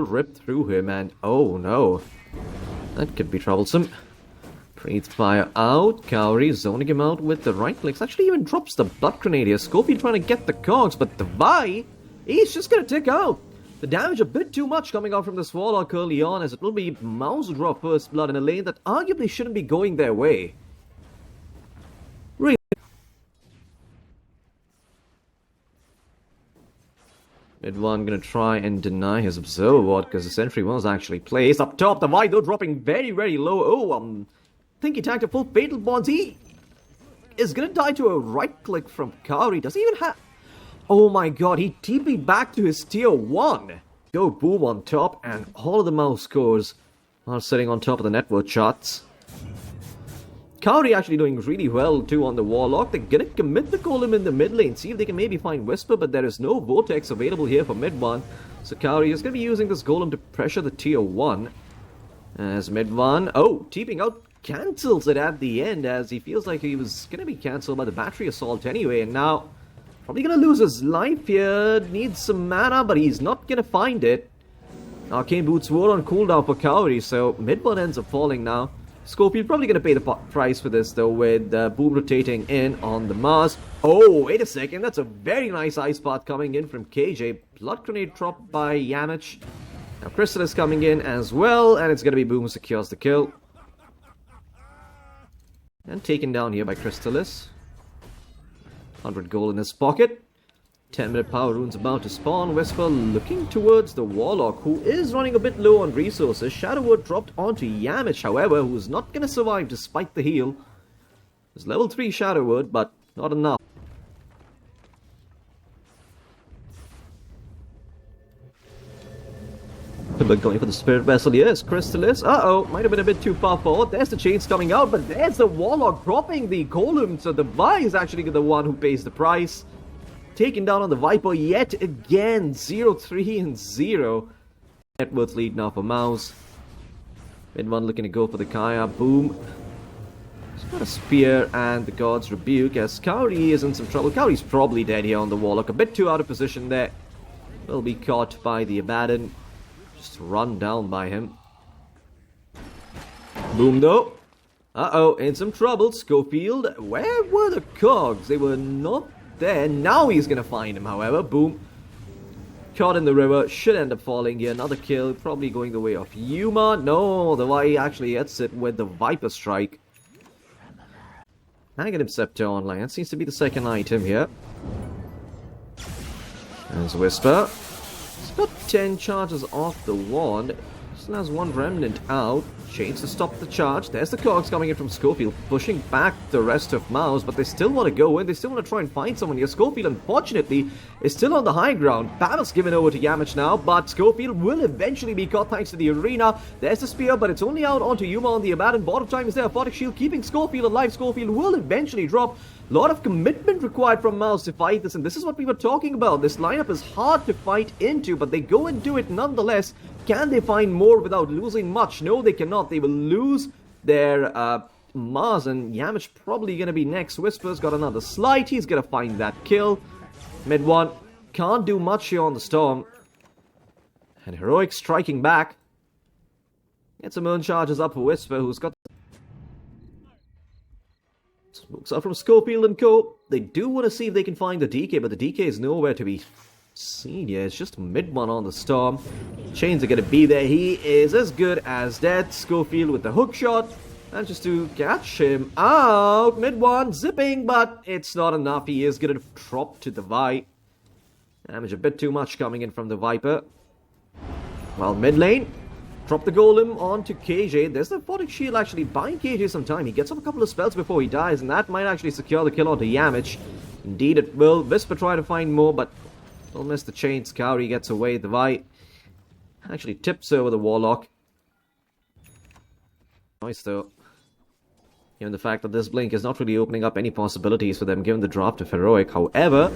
will rip through him, and oh no. That could be troublesome. Breathe fire out. Cowrie zoning him out with the right clicks. Actually even drops the blood grenade here. Scorpion trying to get the cogs, but the Vi, he's just gonna tick out. The damage a bit too much coming out from this Warlock early on, as it will be MOUZ who drop first blood in a lane that arguably shouldn't be going their way. Really. Mid one gonna try and deny his observer ward because the sentry was actually placed up top. The Vi though dropping very, very low. Oh, I think he tagged a full fatal bonds. He is gonna die to a right click from Cowrie. Does he even have... Oh my god, he TP'd back to his tier 1. Go boom on top, and all of the MOUZ scores are sitting on top of the network charts. Cowrie actually doing really well too on the Warlock. They're gonna commit the Golem in the mid lane, see if they can maybe find Whisper, but there is no Vortex available here for mid 1. So Cowrie is gonna be using this Golem to pressure the tier 1. As mid 1, oh, TPing out, cancels it at the end as he feels like he was gonna be cancelled by the battery assault anyway, and now... Probably gonna lose his life here, needs some mana, but he's not gonna find it. Arcane Boots were on cooldown for Cowrie, so mid-one ends up falling now. Scorpion probably gonna pay the price for this though, with Boom rotating in on the MOUZ. Oh, wait a second, that's a very nice Ice Path coming in from KJ. Blood Grenade dropped by Yamich. Now Crystallis coming in as well, and it's gonna be Boom who secures the kill. And taken down here by Crystallis. 100 gold in his pocket. 10-minute power runes about to spawn. Whisper looking towards the Warlock, who is running a bit low on resources. Shadow Word dropped onto Yamich, however, who's not going to survive despite the heal. There's level 3 Shadow Word, but not enough. But going for the Spirit Vessel, yes, Crystallis. Uh-oh, might have been a bit too far forward. There's the chains coming out, but there's the Warlock dropping the Golem. So the Vi is actually the one who pays the price. Taken down on the Viper yet again. 0-3 and 0. Net worth lead now for MOUZ. Mid one looking to go for the Kaya. Boom. He's got a spear and the God's Rebuke as Cowrie is in some trouble. Cowrie's probably dead here on the Warlock. A bit too out of position there. Will be caught by the Abaddon. Just run down by him. Boom though. Uh-oh, in some trouble. Schofield, where were the cogs? They were not there. Now he's gonna find him, however. Boom. Caught in the river. Should end up falling here. Another kill. Probably going the way of Yuma. No, the Vi actually hits it with the Viper Strike. Negative Scepter online. That seems to be the second item here. There's Whisper. Got 10 charges off the wand. Still has one remnant out. Chains to stop the charge. There's the cogs coming in from Schofield, pushing back the rest of MOUZ, but they still want to go in. They still want to try and find someone here. Schofield, unfortunately, is still on the high ground. Battle's given over to Yamich now, but Schofield will eventually be caught thanks to the arena. There's the spear, but it's only out onto Yuma on the Abaddon. Bottom time is there. Photic Shield keeping Schofield alive. Schofield will eventually drop. A lot of commitment required from MOUZ to fight this, and this is what we were talking about. This lineup is hard to fight into, but they go and do it nonetheless. Can they find more without losing much? No, they cannot. They will lose their MOUZ, and Yamich probably going to be next. Whisper's got another slide. He's going to find that kill. Mid one. Can't do much here on the Storm. And Heroic striking back. Gets some urn charges up for Whisper, who's got... Smokes out from Schofield and co. They do want to see if they can find the DK, but the DK is nowhere to be seen. Yeah, it's just mid one on the Storm. Chains are going to be there. He is as good as dead. Schofield with the hook shot. And just to catch him out. Mid one, zipping, but it's not enough. He is going to drop to the Vi. Damage a bit too much coming in from the Viper. While mid lane, drop the Golem onto KJ. There's the Photic Shield actually buying KJ some time. He gets off a couple of spells before he dies, and that might actually secure the kill onto Yamich. Indeed it will. Whisper try to find more, but will miss the chains. Cowrie gets away. The Vi actually tips over the Warlock. Nice though. Given the fact that this blink is not really opening up any possibilities for them given the draft of Heroic. However,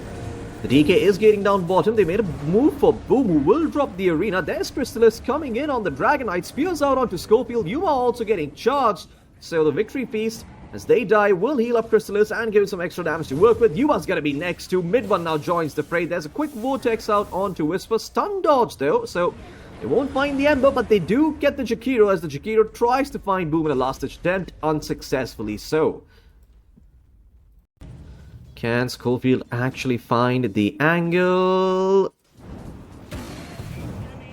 the DK is getting down bottom. They made a move for Boom, who will drop the arena. There's Crystallis coming in on the Dragonite. Spears out onto Schofield. Yuma also getting charged. So the Victory Feast, as they die, will heal up Crystallis and give him some extra damage to work with. Yuma's going to be next to. Mid one now joins the fray. There's a quick Vortex out onto Whisper. Stun dodge though. So They won't find the Ember, but they do get the Jakiro as the Jakiro tries to find Boom in a last-ditch attempt, unsuccessfully so. Can Schofield actually find the angle?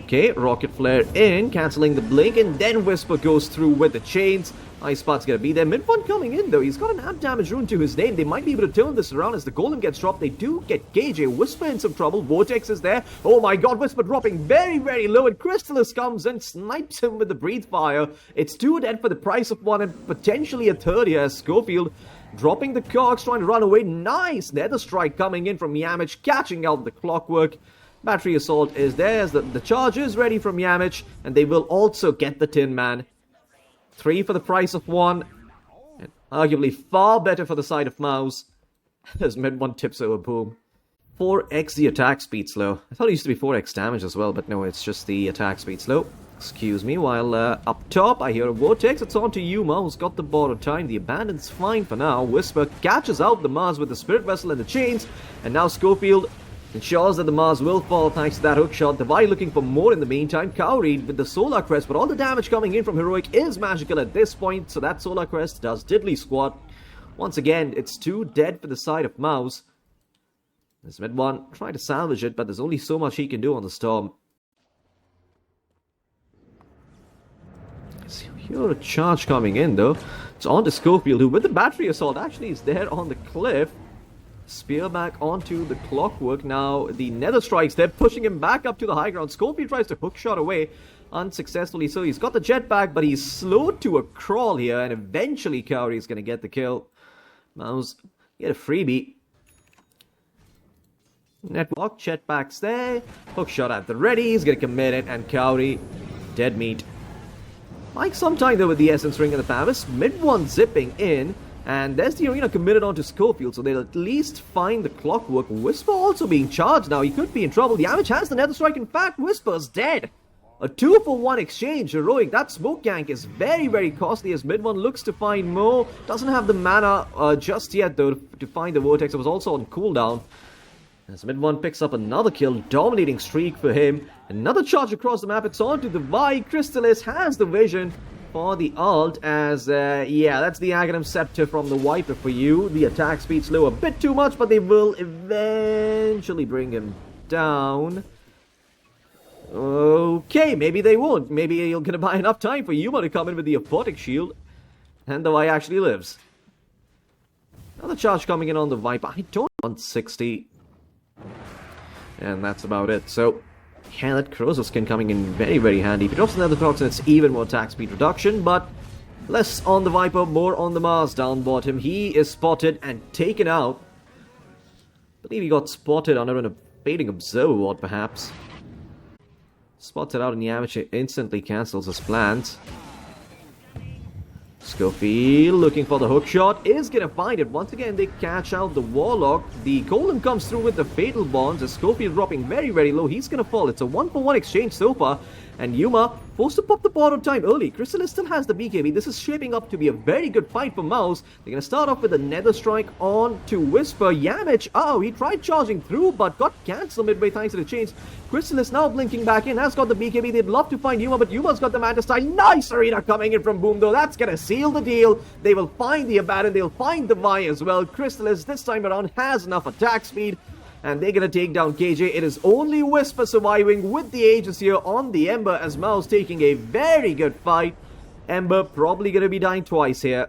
Okay, Rocket Flare in, cancelling the blink, and then Whisper goes through with the chains. Ice Spot's gonna be there. Mid-one coming in though. He's got an amp damage rune to his name. They might be able to turn this around as the golem gets dropped. They do get KJ. Whisper in some trouble. Vortex is there. Oh my god, Whisper dropping very, very low. And Crystallis comes and snipes him with the breathe fire. It's 2 dead for the price of 1 and potentially a third here as Schofield dropping the cogs, trying to run away. Nice Nether Strike coming in from Yamich, catching out the Clockwork. Battery Assault is there as the charge is ready from Yamich. And they will also get the Tin Man. 3 for the price of 1, and arguably far better for the side of MOUZ, as mid-one tips over Boom. 4x the attack speed slow. I thought it used to be 4x damage as well, but no, it's just the attack speed slow. Excuse me, while up top I hear a Vortex. It's on to Yuma, who's got the borrowed time. The Abandon's fine for now. Whisper catches out the Mars with the Spirit Vessel and the chains, and now Schofield ensures that the Mars will fall thanks to that hook shot. Divide looking for more in the meantime. Cowrie with the Solar Crest, but all the damage coming in from Heroic is magical at this point, so that Solar Crest does diddly squat. Once again, it's 2 dead for the side of MOUZ. This mid-one trying to salvage it, but there's only so much he can do on the Storm. Here a charge coming in though. It's on to Schofield, who with the Battery Assault actually is there on the cliff. Spear back onto the Clockwork. Now the Nether Strikes there, pushing him back up to the high ground. Schofield tries to hook shot away, unsuccessfully so. He's got the jetpack, but he's slowed to a crawl here, and eventually Cowrie is going to get the kill. MOUZ get a freebie. Netlock, jetpack's there. Hook shot at the ready. He's going to commit it, and Cowrie dead meat. Like some time though with the Essence Ring and the Pavis. Mid-one zipping in. And there's the arena committed onto Schofield, so they'll at least find the Clockwork. Whisper also being charged now. He could be in trouble. The Yamich has the Nether Strike. In fact, Whisper's dead. A 2-for-1 exchange. Heroic. That smoke gank is very, very costly as mid-one looks to find more. Doesn't have the mana just yet, though, to find the Vortex. It was also on cooldown. As mid-one picks up another kill. Dominating streak for him. Another charge across the map. It's on to the Vi. Crystallis has the vision for the ult as, yeah, that's the Aghanim Scepter from the Viper for you. The attack speed slow a bit too much, but they will eventually bring him down. Okay, maybe they won't. Maybe you're going to buy enough time for Yuma to come in with the Aphotic Shield. And the Vi actually lives. Another charge coming in on the Viper. I don't want 60. And that's about it. So, yeah, that Corrosive Skin coming in very, very handy. If he drops another Toxin, it's even more attack speed reduction, but less on the Viper, more on the Mars down bottom. He is spotted and taken out. I believe he got spotted under an evading Observer Ward, perhaps. Spotted out, and the Amateur instantly cancels his plans. Schofield looking for the hook shot, is gonna find it. Once again, they catch out the Warlock. The Golem comes through with the Fatal Bonds. As Schofield dropping very, very low, he's gonna fall. It's a 1-for-1 exchange so far. And Yuma forced to pop the borrowed time early. Crystallis still has the BKB. This is shaping up to be a very good fight for MOUZ. They're gonna start off with a Nether Strike on to Whisper. Yamich, oh, he tried charging through, but got cancelled midway thanks to the chains. Crystallis now blinking back in, has got the BKB. They'd love to find Yuma, but Yuma's got the Mantis style. Nice arena coming in from Boom, though. That's gonna seal the deal. They will find the Abaddon. They'll find the Vi as well. Crystallis this time around has enough attack speed, and they're gonna take down KJ. It is only Whisper surviving with the Aegis here on the Ember as MOUZ taking a very good fight. Ember probably gonna be dying twice here.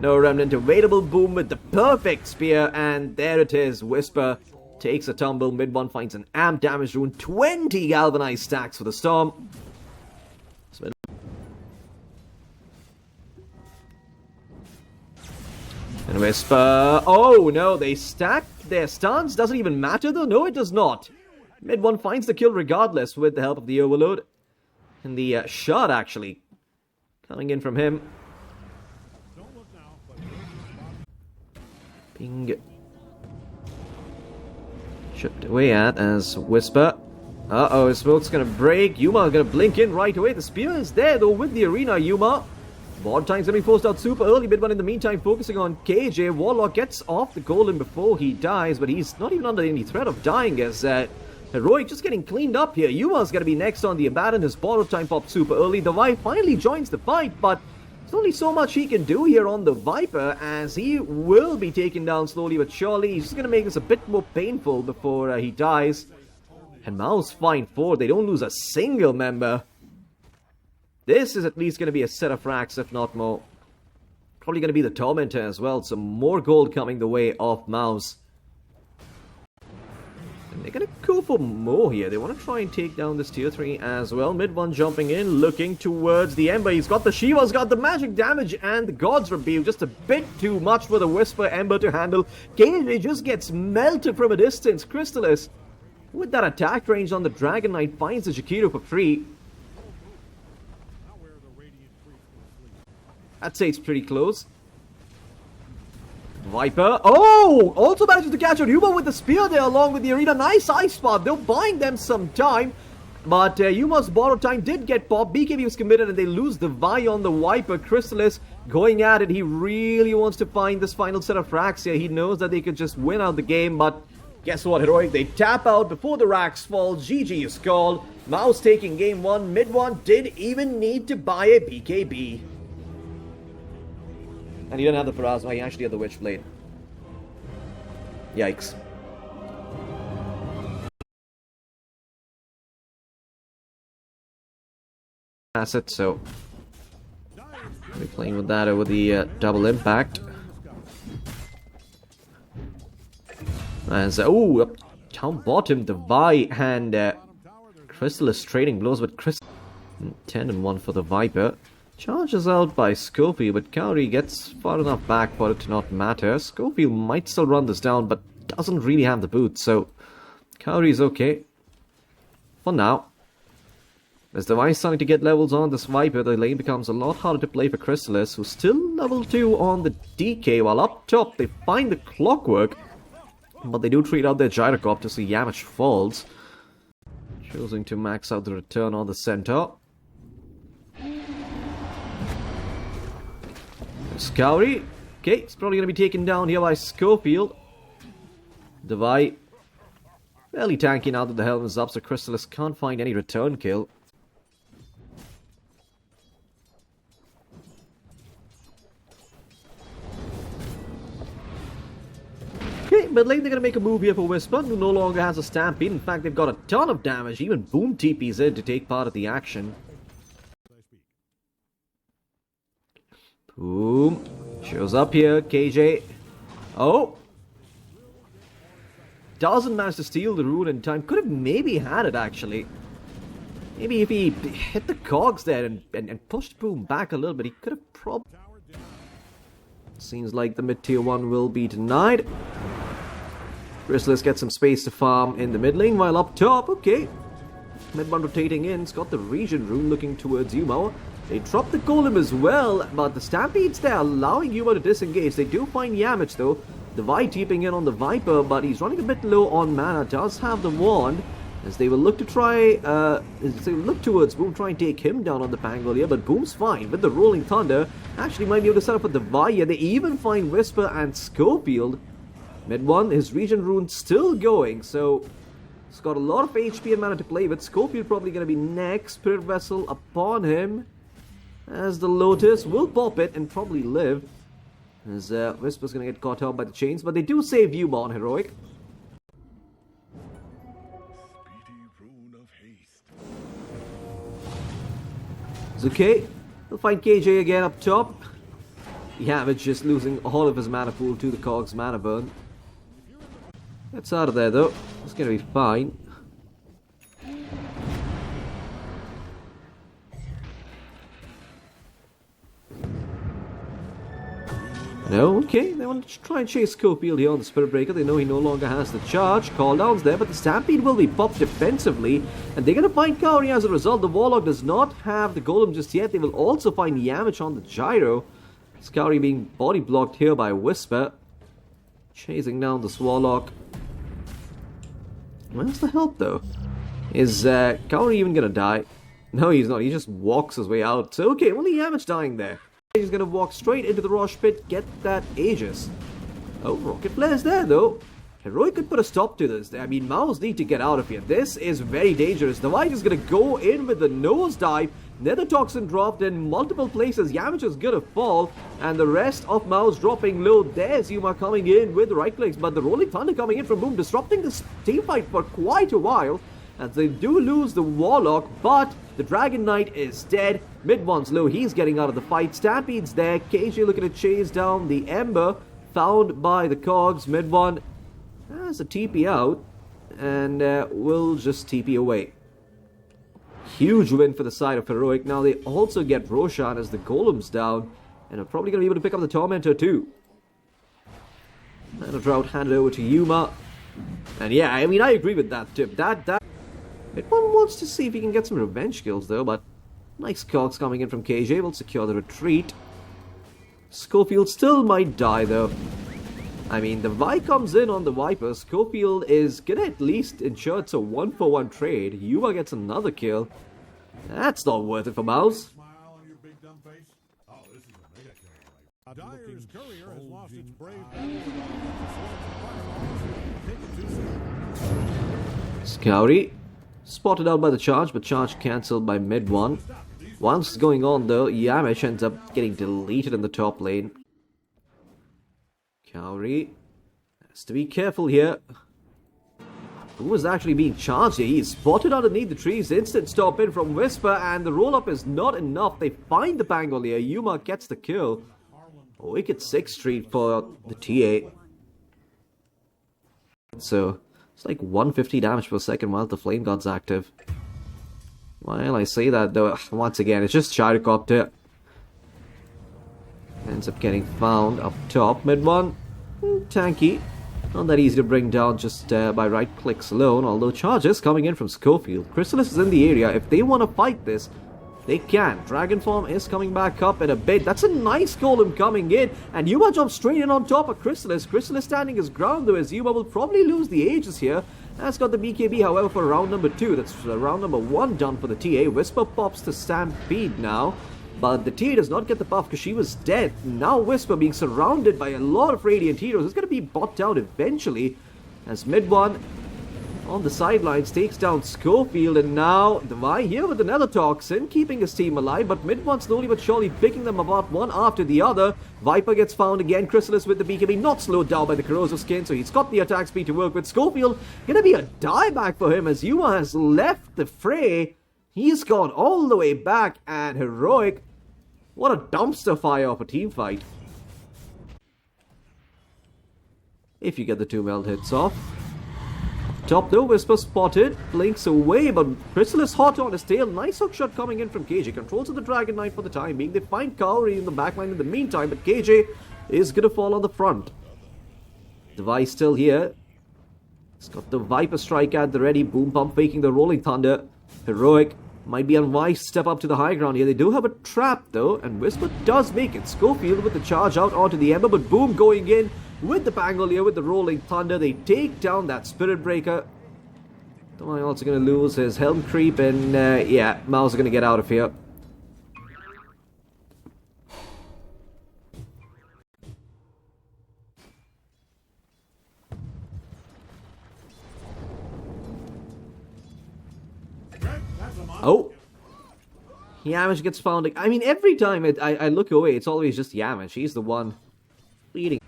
No Remnant available. Boom with the perfect spear, and there it is. Whisper takes a tumble. Mid-one finds an amp damage rune. 20 galvanized stacks for the Storm. And Whisper, oh no, they stacked their stance. Doesn't even matter though. No, it does not. Mid-one finds the kill regardless with the help of the Overload. And the shot actually coming in from him. Being chipped away at as Whisper. Uh-oh, his smoke's gonna break. Yuma gonna blink in right away. The spear is there though with the arena. Yuma. Board time's gonna be forced out super early, but in the meantime focusing on KJ. Warlock gets off the Golem before he dies, but he's not even under any threat of dying as Heroic just getting cleaned up here. Yuma's gonna be next on the Abaddon. His borrow time popped super early. The Vibe finally joins the fight, but there's only so much he can do here on the Viper, as he will be taken down slowly but surely. He's just gonna make this a bit more painful before he dies. And MOUZ find 4. They don't lose a single member. This is at least gonna be a set of racks, if not more. Probably gonna be the Tormentor as well. Some more gold coming the way of MOUZ. They're going to go for more here. They want to try and take down this tier 3 as well. Mid one jumping in, looking towards the Ember. He's got the Shiva's got the magic damage and the God's Rebuke. Just a bit too much for the Whisper Ember to handle. KJ just gets melted from a distance. Crystallis, with that attack range on the Dragon Knight, finds the Jakiro for free. I'd say it's pretty close. Viper, oh, also manages to catch out Yuma with the spear there along with the arena. Nice ice spot. They're buying them some time, but Yuma's borrow time did get popped. BKB was committed and they lose the Vi on the Viper. Crystallis going at it. He really wants to find this final set of racks here. He knows that they could just win out the game, but guess what, Heroic? They tap out before the racks fall. GG is called. MOUZ taking game 1. Mid one did even need to buy a BKB. And he didn't have the Pharasma, he actually had the Witchblade. Yikes. Asset, so I'll be playing with that over the double impact. As up down bottom, the Vi and Crystallis trading blows with Crystal. 10 and 1 for the Viper. Charges out by Schofield, but Cowrie gets far enough back for it to not matter. Schofield might still run this down, but doesn't really have the boot, so Cowrie's okay. For now. As the Vi's starting to get levels on this Viper, the lane becomes a lot harder to play for Crystallis, who's still level 2 on the DK, while up top they find the Clockwork, but they do trade out their Gyrocopter, so Yamich falls. Choosing to max out the return on the Centaur. Scoury, okay, it's probably going to be taken down here by Schofield. Devi, fairly tanky now that the helm is up, so Crystallis can't find any return kill. Okay, mid lane they're going to make a move here for Whisper, who no longer has a Stampede. In fact, they've got a ton of damage. Even Boom TP's in to take part of the action. Boom. Shows up here, KJ. Oh. Doesn't manage to steal the rune in time. Could have maybe had it, actually. Maybe if he hit the cogs there and pushed Boom back a little bit, he could have probably... Seems like the mid-tier 1 will be denied. Crystallis gets some space to farm in the mid lane, while up top, okay. Mid 1 rotating in. It's got the Regen rune looking towards Yuma. They drop the Golem as well, but the Stampede's there, allowing Yuma to disengage. They do find Yamich though. The Vi teeping in on the Viper, but he's running a bit low on mana. Does have the wand, as they will look to try, as they look towards Boom, try and take him down on the Pangolier, but Boom's fine with the Rolling Thunder. Actually might be able to set up with the Vi here. They even find Whisper and Schofield. Mid 1, his Regen rune still going, so he's got a lot of HP and mana to play with. Schofield probably going to be next. Spirit Vessel upon him, as the Lotus will pop it and probably live. As Whisper's going to get caught out by the chains, but they do save Yuma on Heroic. It's okay. They'll find KJ again up top. Yamich just losing all of his mana pool to the Cogs mana burn. Gets out of there though. It's going to be fine. No, okay, they want to try and chase Schofield here on the Spirit Breaker. They know he no longer has the charge. Call-down's there, but the Stampede will be popped defensively. And they're going to find Kaori as a result. The Warlock does not have the Golem just yet. They will also find Yamich on the Gyro. Kaori being body blocked here by Whisper. Chasing down this Warlock. Where's the help though? Is Kaori even going to die? No, he's not. He just walks his way out. So, okay, only Yamich dying there. He's gonna walk straight into the Rosh Pit, get that Aegis. Oh, Rocket Flare's there though. Heroic could put a stop to this. I mean, MOUZ need to get out of here. This is very dangerous. The White is going to go in with the nosedive. Nether Toxin dropped in multiple places. Yamich is going to fall. And the rest of MOUZ dropping low. There's Yuma coming in with the right clicks. But the Rolling Thunder coming in from Boom, disrupting this team fight for quite a while. And they do lose the Warlock, but the Dragon Knight is dead. Mid one's low. He's getting out of the fight. Stampede's there. KJ looking to chase down the Ember. Found by the Cogs. Mid one has a TP out. And will just TP away. Huge win for the side of Heroic. Now they also get Roshan as the Golem's down. And are probably going to be able to pick up the Tormentor too. And a Drought handed over to Yuma. And yeah, I mean, I agree with that tip. Mid one wants to see if he can get some revenge kills though, but nice Cogs coming in from KJ will secure the retreat. Schofield still might die though. I mean, the Vi comes in on the Viper. Schofield is gonna at least ensure it's a 1-for-1 trade. Yuma gets another kill. That's not worth it for MOUZ. Dyer's courier has lost its brave. Scouty spotted out by the charge, but charge cancelled by mid one. While this is going on though, Yamish ends up getting deleted in the top lane. Kauri has to be careful here. Who is actually being charged here? He's spotted underneath the trees. Instant stop in from Whisper, and the roll-up is not enough. They find the Pangolier. Yuma gets the kill. A wicked 6th Street for the TA. So it's like 150 damage per second while the Flame God's active. While I say that though, once again, it's just Gyrocopter. Ends up getting found up top. Mid one, tanky. Not that easy to bring down just by right clicks alone, although charges coming in from Schofield. Chrysalis is in the area. If they want to fight this, they can. Dragon Form is coming back up in a bit. That's a nice Golem coming in. And Yuma jumps straight in on top of Chrysalis. Chrysalis standing his ground though, as Yuma will probably lose the Aegis here. That's got the BKB, however, for round number 2. That's round number 1 done for the TA. Whisper pops to Stampede now. But the TA does not get the buff because she was dead. Now Whisper being surrounded by a lot of Radiant heroes is going to be bought down eventually. As mid one on the sidelines takes down Schofield, and now the Vi here with another Toxin, keeping his team alive, but mid one slowly but surely picking them apart one after the other. Viper gets found again. Chrysalis with the BKB, not slowed down by the corrosive skin, so he's got the attack speed to work with. Schofield gonna be a dieback for him as Yuma has left the fray. He's gone all the way back, and Heroic, what a dumpster fire of a team fight. If you get the 2 meld hits off. Top though, Whisper spotted, blinks away, but Chrysalis hot on his tail. Nice hook shot coming in from KJ. Controls of the Dragon Knight for the time being. They find Kauri in the backline in the meantime, but KJ is gonna fall on the front. Device still here. He's got the Viper strike at the ready. Boom pump faking the Rolling Thunder. Heroic might be unwise to step up to the high ground here. They do have a trap though, and Whisper does make it. Schofield with the charge out onto the Ember, but Boom going in with the Pangolier with the Rolling Thunder. They take down that Spirit Breaker. Am I also going to lose his Helm Creep, and yeah, MOUZ are going to get out of here. Oh, Yamish gets found. I mean, every time I look away, it's always just Yamish. He's the one leading.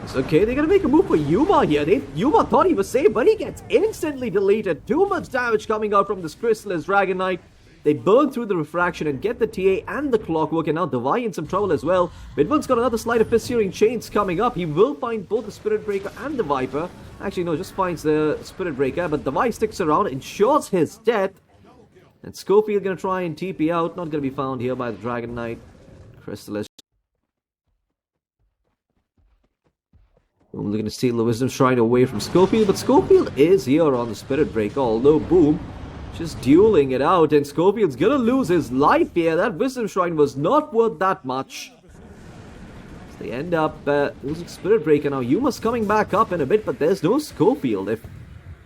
It's okay, they're gonna make a move for Yuma here. Yuma thought he was safe, but he gets instantly deleted. Too much damage coming out from this Chrysalis Dragon Knight. They burn through the refraction and get the TA and the Clockwork, and now Devi in some trouble as well. Midwin's got another Sleight of Fist-Searing Chains coming up. He will find both the Spirit Breaker and the Viper. Actually, no, just finds the Spirit Breaker, but Devi sticks around, ensures his death. And Schofield gonna try and TP out. Not gonna be found here by the Dragon Knight. Chrysalis. Boom, looking to steal the Wisdom Shrine away from Schofield, but Schofield is here on the Spirit Breaker, although Boom just dueling it out, and Schofield's gonna lose his life here. That Wisdom Shrine was not worth that much. So they end up losing Spirit Breaker. Now Yuma's coming back up in a bit, but there's no Schofield. If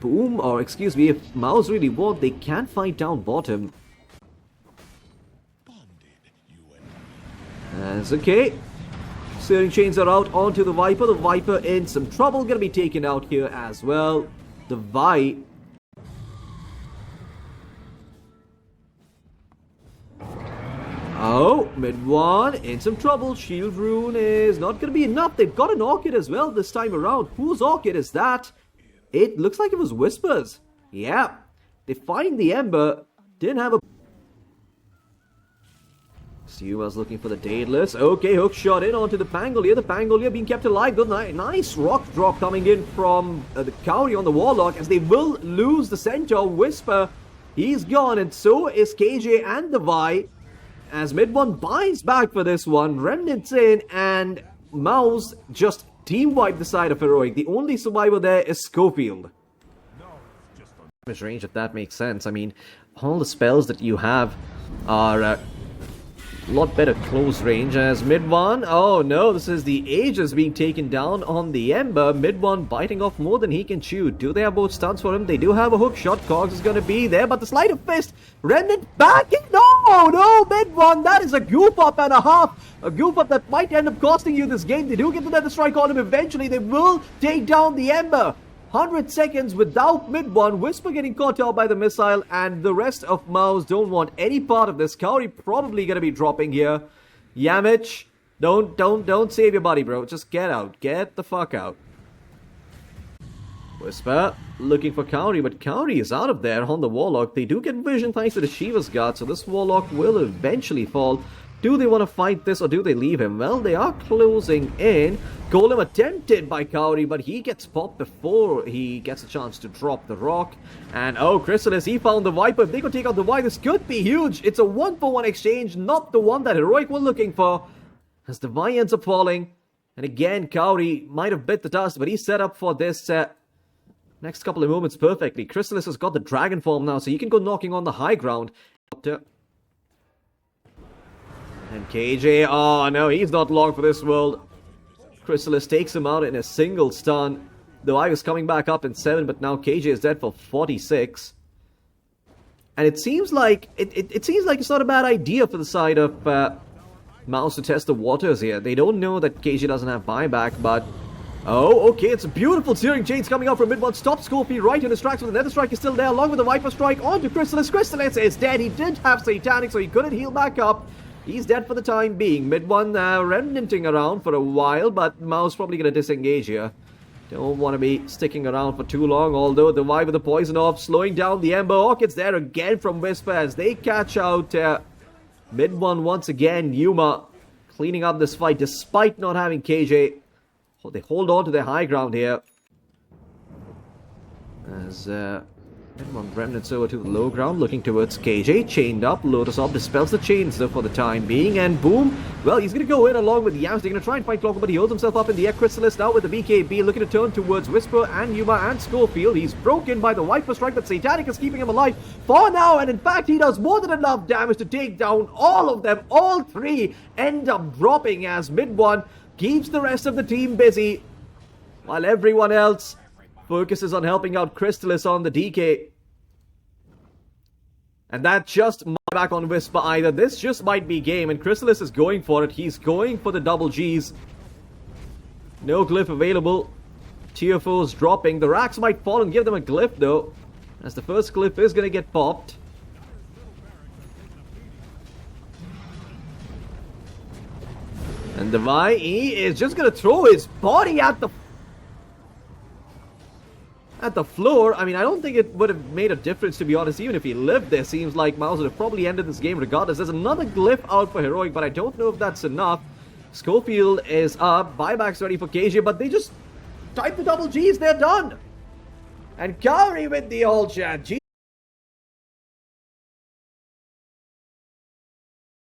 Boom, or excuse me, if MOUZ really want, they can fight down bottom. That's okay. Searing chains are out onto the Viper. The Viper in some trouble. Gonna be taken out here as well. The Vi. Oh, mid one in some trouble. Shield rune is not gonna be enough. They've got an Orchid as well this time around. Whose Orchid is that? It looks like it was Whispers. Yeah. They find the Ember. Didn't have a... Siuma's looking for the Daedalus. Okay, hook shot in onto the Pangolier. The Pangolier being kept alive. Good, nice rock drop coming in from the Cowrie on the Warlock, as they will lose the Centaur. Whisper, he's gone, and so is KJ and the Vi. As mid one buys back for this one. Remnants in, and MOUZ just team wipe the side of Heroic. The only survivor there is Schofield. Range, if that makes sense. I mean, all the spells that you have are a lot better close range. As mid one, oh no, this is the Aegis being taken down on the Ember. Mid one biting off more than he can chew. Do they have both stunts for him? They do have a hook shot. Cogs is going to be there, but the Sleight of Fist, Remnant back in. No, mid one, that is a goof up and a half. A goof up that might end up costing you this game. They do get the Nether Strike on him eventually. They will take down the Ember. 100 seconds without mid one. Whisper getting caught out by the missile, and the rest of MOUZ don't want any part of this. Cowrie probably gonna be dropping here. Yamich, don't save your body, bro. Just get out. Get the fuck out. Whisper looking for Cowrie, but Cowrie is out of there on the Warlock. They do get vision thanks to the Shiva's Guard, so this Warlock will eventually fall. Do they want to fight this, or do they leave him? Well, they are closing in. Golem attempted by Cowrie, but he gets popped before he gets a chance to drop the rock. And oh, Chrysalis, he found the Viper. If they could take out the Vi, this could be huge. It's a 1-for-1 exchange, not the one that Heroic were looking for. As the Vi ends up falling. And again, Cowrie might have bit the dust, but he's set up for this next couple of moments perfectly. Chrysalis has got the dragon form now, so he can go knocking on the high ground. And KJ, oh no, he's not long for this world. Chrysalis takes him out in a single stun. The I was coming back up in 7, but now KJ is dead for 46. And it seems like it seems like it's not a bad idea for the side of MOUZ to test the waters here. They don't know that KJ doesn't have buyback, but oh, okay, it's a beautiful Searing Chains coming out from mid one. Stop Scorpion right in his tracks, but the Nether Strike is still there, along with the Viper Strike onto Chrysalis. Chrysalis is dead. He did have Satanic, so he couldn't heal back up. He's dead for the time being. Mid one remnanting around for a while, but MOUZ probably going to disengage here. Don't want to be sticking around for too long, although the Vi with the poison off, slowing down the Ember. Orchid's there again from Whisper as they catch out mid one once again. Yuma cleaning up this fight despite not having KJ. They hold on to their high ground here. As one remnants over to the low ground, looking towards KJ, chained up. Lotus Orb dispels the chains though for the time being, and boom, well, he's going to go in along with Yams. They're going to try and fight Clocker, but he holds himself up in the air. Chrysalis now with the BKB, looking to turn towards Whisper and Yuma and Schofield. He's broken by the Viper Strike, but Satanic is keeping him alive for now, and in fact, he does more than enough damage to take down all of them. All three end up dropping as mid one keeps the rest of the team busy, while everyone else focuses on helping out Chrysalis on the DK. And that just might be back on Whisper either. This just might be game, and Chrysalis is going for it. He's going for the double Gs. No glyph available. TFO's dropping. The racks might fall and give them a glyph though, as the first glyph is going to get popped. And the Vi is just going to throw his body at the floor. I mean, I don't think it would have made a difference, to be honest. Even if he lived there, seems like MOUZ would have probably ended this game regardless. There's another glyph out for Heroic, but I don't know if that's enough. Schofield is up. Buyback's ready for KJ, but they just type the double Gs. They're done. And Cowrie with the all chat.